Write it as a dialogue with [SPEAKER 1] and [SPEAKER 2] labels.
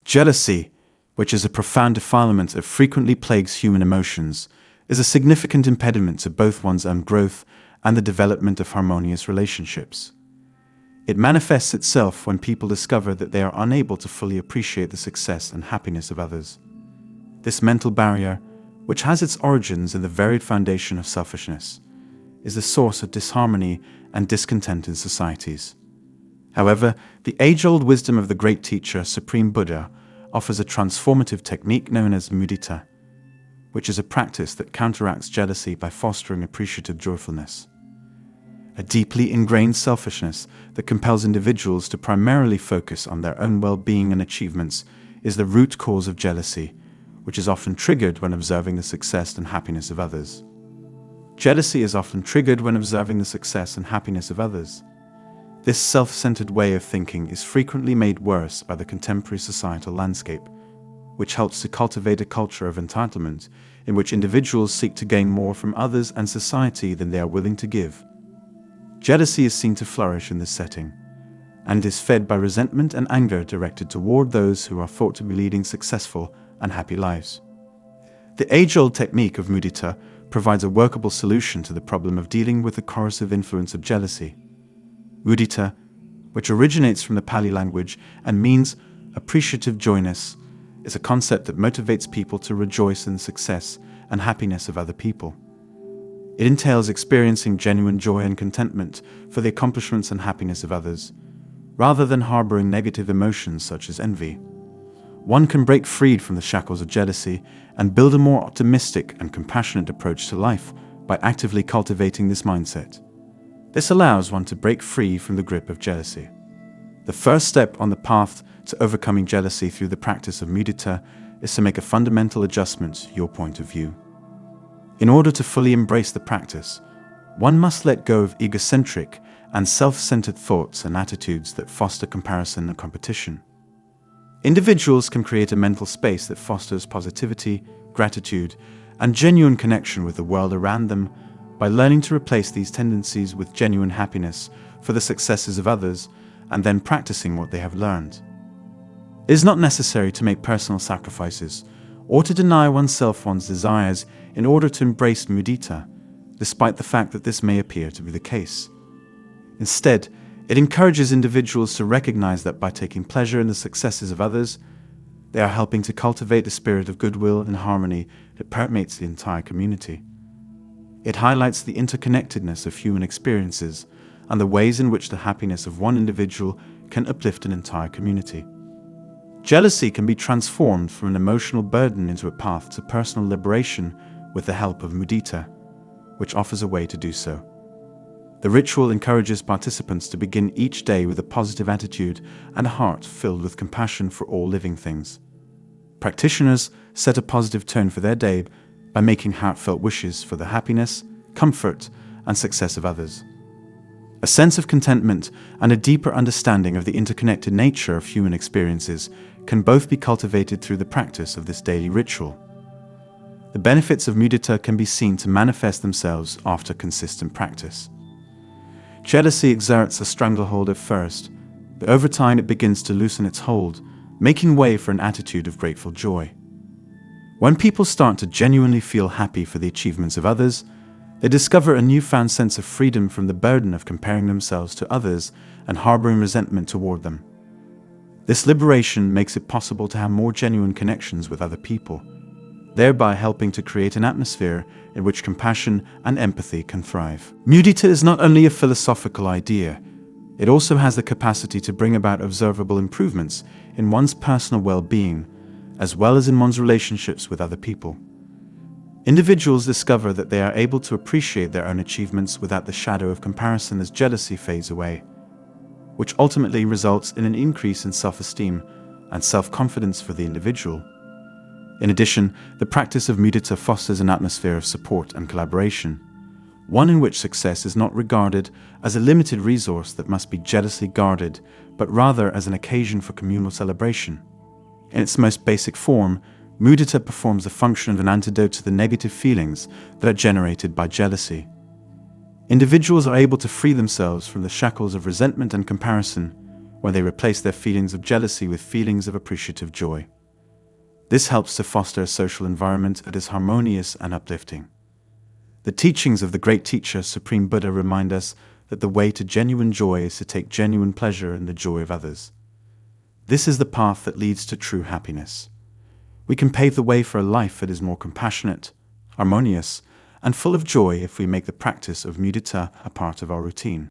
[SPEAKER 1] Jealousy, which is a profound defilement that frequently plagues human emotions, is a significant impediment to both one's own growth and the development of harmonious relationships. It manifests itself when people discover that they are unable to fully appreciate the success and happiness of others. This mental barrier, which has its origins in the varied foundation of selfishness, is the source of disharmony and discontent in societies. However, the age-old wisdom of the great teacher, Supreme Buddha, offers a transformative technique known as Mudita, which is a practice that counteracts jealousy by fostering appreciative joyfulness. A deeply ingrained selfishness that compels individuals to primarily focus on their own well-being and achievements is the root cause of jealousy, which is often triggered when observing the success and happiness of others. Jealousy is often triggered when observing the success and happiness of others. This self-centered way of thinking is frequently made worse by the contemporary societal landscape, which helps to cultivate a culture of entitlement in which individuals seek to gain more from others and society than they are willing to give. Jealousy is seen to flourish in this setting, and is fed by resentment and anger directed toward those who are thought to be leading successful and happy lives. The age-old technique of mudita provides a workable solution to the problem of dealing with the corrosive influence of jealousy. Mudita, which originates from the Pali language and means appreciative joyness, is a concept that motivates people to rejoice in the success and happiness of other people. It entails experiencing genuine joy and contentment for the accomplishments and happiness of others, rather than harboring negative emotions such as envy. One can break free from the shackles of jealousy and build a more optimistic and compassionate approach to life by actively cultivating this mindset. This allows one to break free from the grip of jealousy. The first step on the path to overcoming jealousy through the practice of mudita is to make a fundamental adjustment to your point of view. In order to fully embrace the practice, one must let go of egocentric and self-centered thoughts and attitudes that foster comparison and competition. Individuals can create a mental space that fosters positivity, gratitude, and genuine connection with the world around them by learning to replace these tendencies with genuine happiness for the successes of others and then practicing what they have learned. It is not necessary to make personal sacrifices or to deny oneself one's desires in order to embrace mudita, despite the fact that this may appear to be the case. Instead, it encourages individuals to recognize that by taking pleasure in the successes of others, they are helping to cultivate a spirit of goodwill and harmony that permeates the entire community. It highlights the interconnectedness of human experiences and the ways in which the happiness of one individual can uplift an entire community. Jealousy can be transformed from an emotional burden into a path to personal liberation with the help of mudita, which offers a way to do so. The ritual encourages participants to begin each day with a positive attitude and a heart filled with compassion for all living things. Practitioners set a positive tone for their day by making heartfelt wishes for the happiness, comfort, and success of others. A sense of contentment and a deeper understanding of the interconnected nature of human experiences can both be cultivated through the practice of this daily ritual. The benefits of mudita can be seen to manifest themselves after consistent practice. Jealousy exerts a stranglehold at first, but over time it begins to loosen its hold, making way for an attitude of grateful joy. When people start to genuinely feel happy for the achievements of others, they discover a newfound sense of freedom from the burden of comparing themselves to others and harboring resentment toward them. This liberation makes it possible to have more genuine connections with other people, thereby helping to create an atmosphere in which compassion and empathy can thrive. Mudita is not only a philosophical idea, it also has the capacity to bring about observable improvements in one's personal well-being, as well as in one's relationships with other people. Individuals discover that they are able to appreciate their own achievements without the shadow of comparison as jealousy fades away, which ultimately results in an increase in self-esteem and self-confidence for the individual. In addition, the practice of mudita fosters an atmosphere of support and collaboration, one in which success is not regarded as a limited resource that must be jealously guarded, but rather as an occasion for communal celebration. In its most basic form, mudita performs the function of an antidote to the negative feelings that are generated by jealousy. Individuals are able to free themselves from the shackles of resentment and comparison, where they replace their feelings of jealousy with feelings of appreciative joy. This helps to foster a social environment that is harmonious and uplifting. The teachings of the great teacher, Supreme Buddha, remind us that the way to genuine joy is to take genuine pleasure in the joy of others. This is the path that leads to true happiness. We can pave the way for a life that is more compassionate, harmonious, and full of joy if we make the practice of mudita a part of our routine.